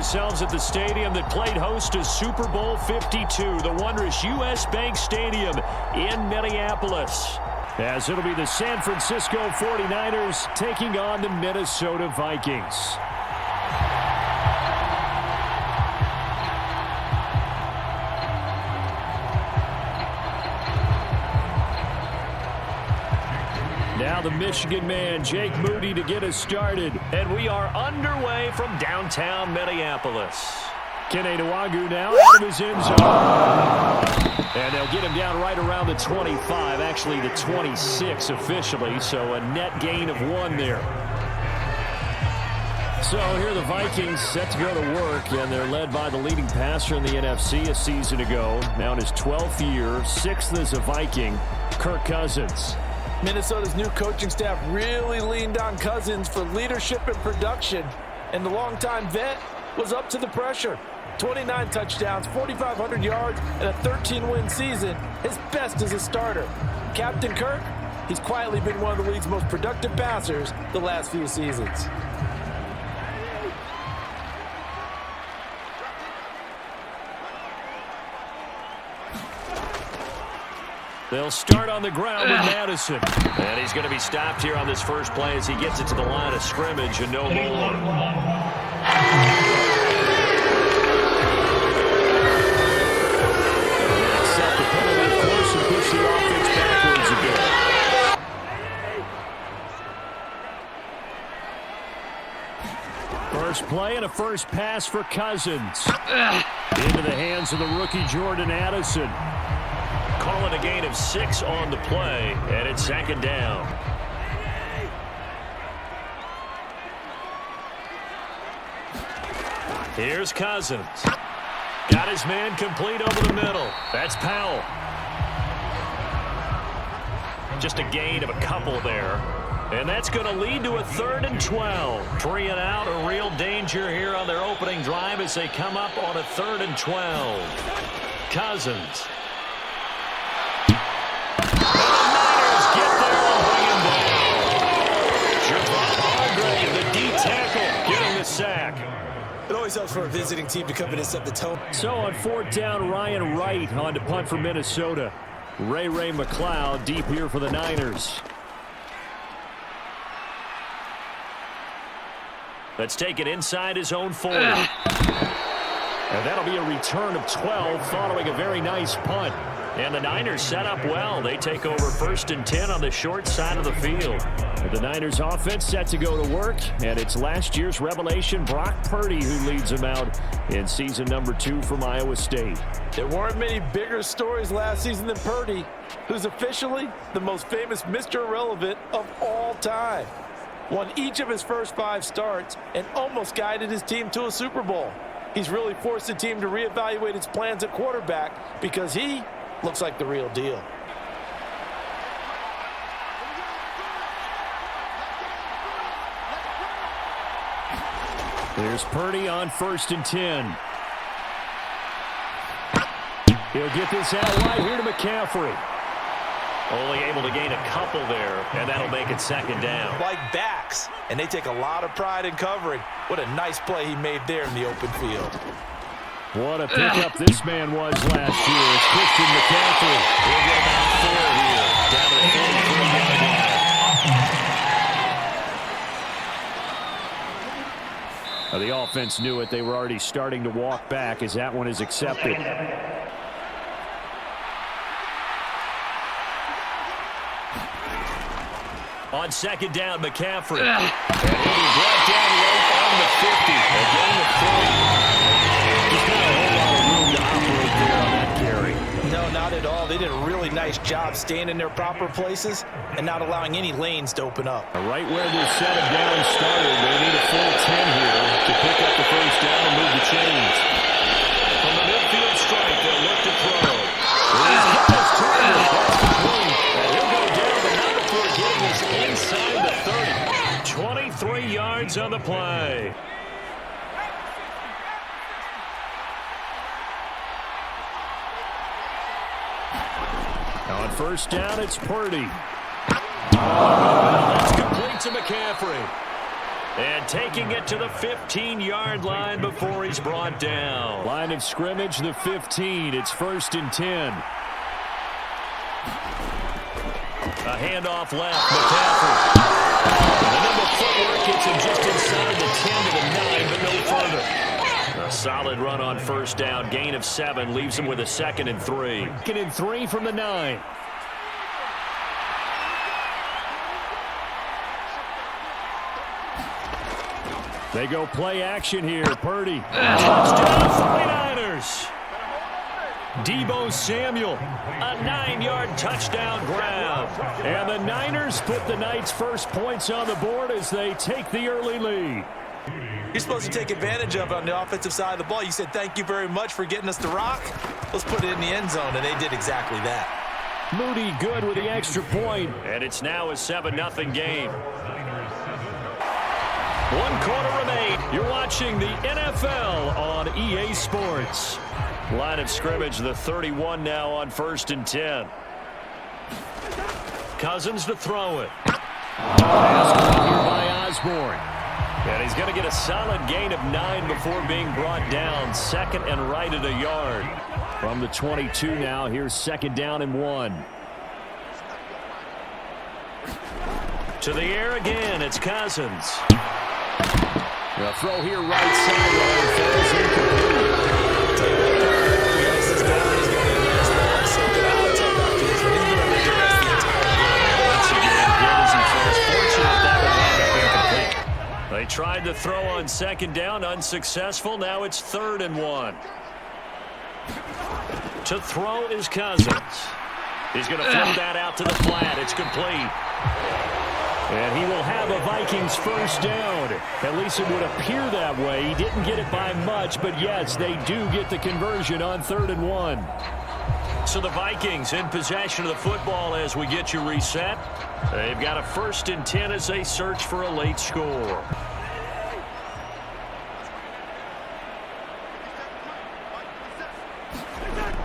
ourselves at the stadium that played host to Super Bowl 52, the wondrous U.S. Bank Stadium in Minneapolis, as it'll be the San Francisco 49ers taking on the Minnesota Vikings. Now the Michigan man, Jake Moody, to get us started. And we are underway from downtown Minneapolis. Kene Nwangwu now out of his end zone. And they'll get him down right around the 25, actually the 26 officially, so a net gain of 1 there. So here are the Vikings set to go to work, and they're led by the leading passer in the NFC a season ago. Now in his 12th year, 6th as a Viking, Kirk Cousins. Minnesota's new coaching staff really leaned on Cousins for leadership and production, and the longtime vet was up to the pressure. 29 touchdowns, 4,500 yards, and a 13-win season, his best as a starter. Captain Kirk, he's quietly been one of the league's most productive passers the last few seasons. They'll start on the ground with Madison. And he's going to be stopped here on this first play as he gets it to the line of scrimmage and no more. Accept the penalty, of course, and push the offense backwards again. First play and a first pass for Cousins. Into the hands of the rookie Jordan Addison. Calling a gain of 6 on the play, and it's second down. Here's Cousins. Got his man complete over the middle. That's Powell. Just a gain of a couple there. And that's going to lead to a 3rd and 12. 3 and out, a real danger here on their opening drive as they come up on a 3rd and 12. Cousins. Sack. It always helps for a visiting team to come in and set the tone. So on 4th down, Ryan Wright on to punt for Minnesota. Ray McLeod deep here for the Niners. Let's take it inside his own 40. And that'll be a return of 12 following a very nice punt. And the Niners set up well. They take over 1st and 10 on the short side of the field. The Niners offense set to go to work, and it's last year's revelation, Brock Purdy, who leads them out in season number 2 from Iowa State. There weren't many bigger stories last season than Purdy, who's officially the most famous Mr. Irrelevant of all time. Won each of his first 5 starts and almost guided his team to a Super Bowl. He's really forced the team to reevaluate its plans at quarterback because he looks like the real deal. There's Purdy on 1st and 10. He'll get this out right here to McCaffrey. Only able to gain a couple there, and that'll make it 2nd down. Like backs, and they take a lot of pride in covering. What a nice play he made there in the open field. What a pickup this man was last year. It's Christian McCaffrey. He'll get about 4 here. Down to the 43-yard line. The offense knew it. They were already starting to walk back as that one is accepted. On 2nd down, McCaffrey. And he'll be brought down low on the 50. A gain of 3. Just not a whole lot of room to operate there on that carry. No, not at all. They did a really nice job staying in their proper places and not allowing any lanes to open up. Right where this set of downs started, they need a full 10 here to pick up the first down and move the chains. From the midfield strike, they'll look to throw. Here's Dallas Turner. That's complete. And he'll go down the number 4, getting us inside the 30. 23 yards on the play. On 1st down, it's Purdy. That's complete to McCaffrey. And taking it to the 15-yard line before he's brought down. Line of scrimmage, the 15. It's 1st and 10. A handoff left. McCaffrey. The number footwork gets him just inside the 10 to the 9, but no further. A solid run on 1st down. Gain of 7 leaves him with a 2nd and 3. 2nd and 3 from the 9. They go play action here. Purdy. Touchdown 49ers. Deebo Samuel. A 9-yard touchdown grab. And the Niners put the Knights' first points on the board as they take the early lead. You're supposed to take advantage of it on the offensive side of the ball. You said, thank you very much for getting us the rock. Let's put it in the end zone, and they did exactly that. Moody good with the extra point. And it's now a 7-0 game. 1 quarter remain. You're watching the NFL on EA Sports. Line of scrimmage, the 31 now on 1st and 10. Cousins to throw it. Pass caught here by Osborne. And he's going to get a solid gain of 9 before being brought down. 2nd and right at a yard. From the 22 now, here's 2nd down and 1. To the air again, it's Cousins. The throw here right sideline falls incomplete. They tried to throw on 2nd down, unsuccessful. Now it's 3rd and 1. To throw is Cousins. He's going to flip that out to the flat. It's complete. And he will have a Vikings first down. At least it would appear that way. He didn't get it by much, but yes, they do get the conversion on 3rd and 1. So the Vikings in possession of the football as we get you reset. They've got a 1st and 10 as they search for a late score.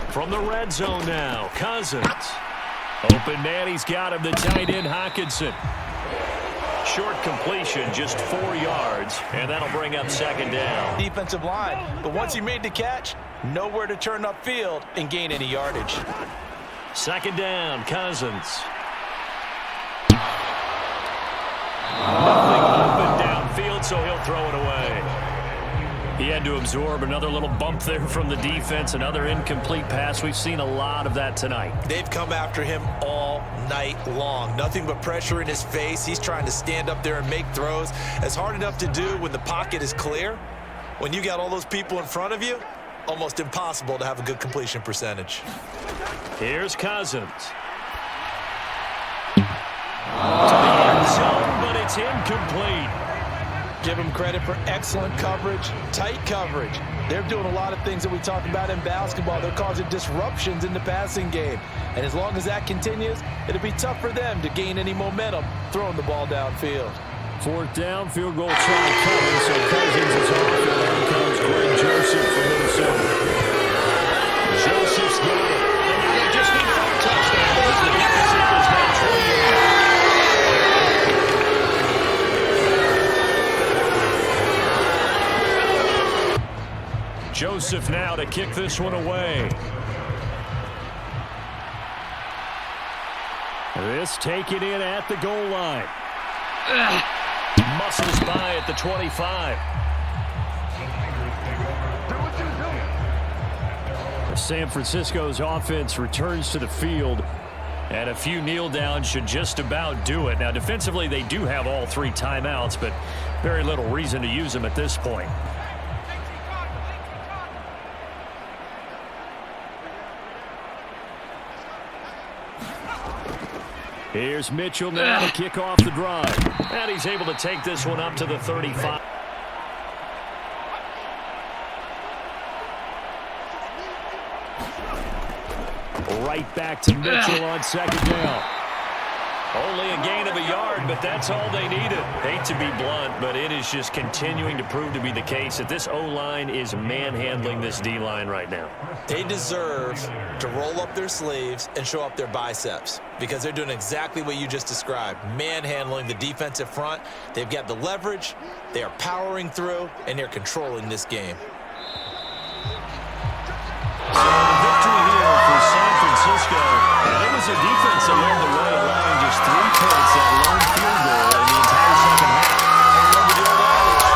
From the red zone now, Cousins. Open man, he's got him, the tight end Hockenson. Short completion, just 4 yards, and that'll bring up 2nd down. Defensive line, but once he made the catch, nowhere to turn upfield and gain any yardage. 2nd down, Cousins. Nothing open downfield, so he'll throw it away. He had to absorb another little bump there from the defense, another incomplete pass. We've seen a lot of that tonight. They've come after him all night long. Nothing but pressure in his face. He's trying to stand up there and make throws. It's hard enough to do when the pocket is clear. When you got all those people in front of you, almost impossible to have a good completion percentage. Here's Cousins. To the end zone, but it's incomplete. Give them credit for excellent coverage, tight coverage. They're doing a lot of things that we talk about in basketball. They're causing disruptions in the passing game. And as long as that continues, it'll be tough for them to gain any momentum throwing the ball downfield. 4th down, field goal try coming, so Cousins is off, and here comes Greg Joseph from Minnesota. Joseph's got it. And they just need 4 touchdowns. The deficit is now 28. Joseph now to kick this one away. This taken in at the goal line. Muscles by at the 25. San Francisco's offense returns to the field. And a few kneel downs should just about do it. Now, defensively, they do have all 3 timeouts, but very little reason to use them at this point. Here's Mitchell now to kick off the drive. And he's able to take this one up to the 35. Right back to Mitchell on 2nd down. Only a gain of a yard, but that's all they needed. Hate to be blunt, but it is just continuing to prove to be the case that this O-line is manhandling this D-line right now. They deserve to roll up their sleeves and show up their biceps because they're doing exactly what you just described, manhandling the defensive front. They've got the leverage, they are powering through, and they're controlling this game. So the victory here for San Francisco, and it was their defense that led the way, allowing just 3 points, that lone field goal in the entire second half. And remember the old adage,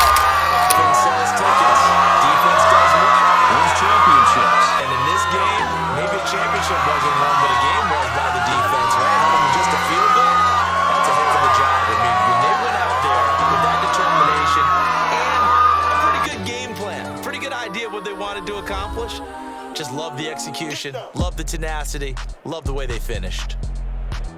offense sells tickets, defense does what? Wins championships. And in this game, maybe a championship wasn't won, but a game was by the defense, right? Having just a field goal, that's a heck of a job. I mean, when they went out there with that determination and a pretty good game plan, pretty good idea what they wanted to accomplish, just love the execution, love the tenacity, love the way they finished.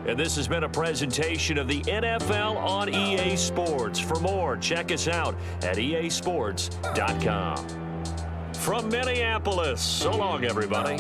And this has been a presentation of the NFL on EA Sports. For more, check us out at easports.com. From Minneapolis, so long, everybody.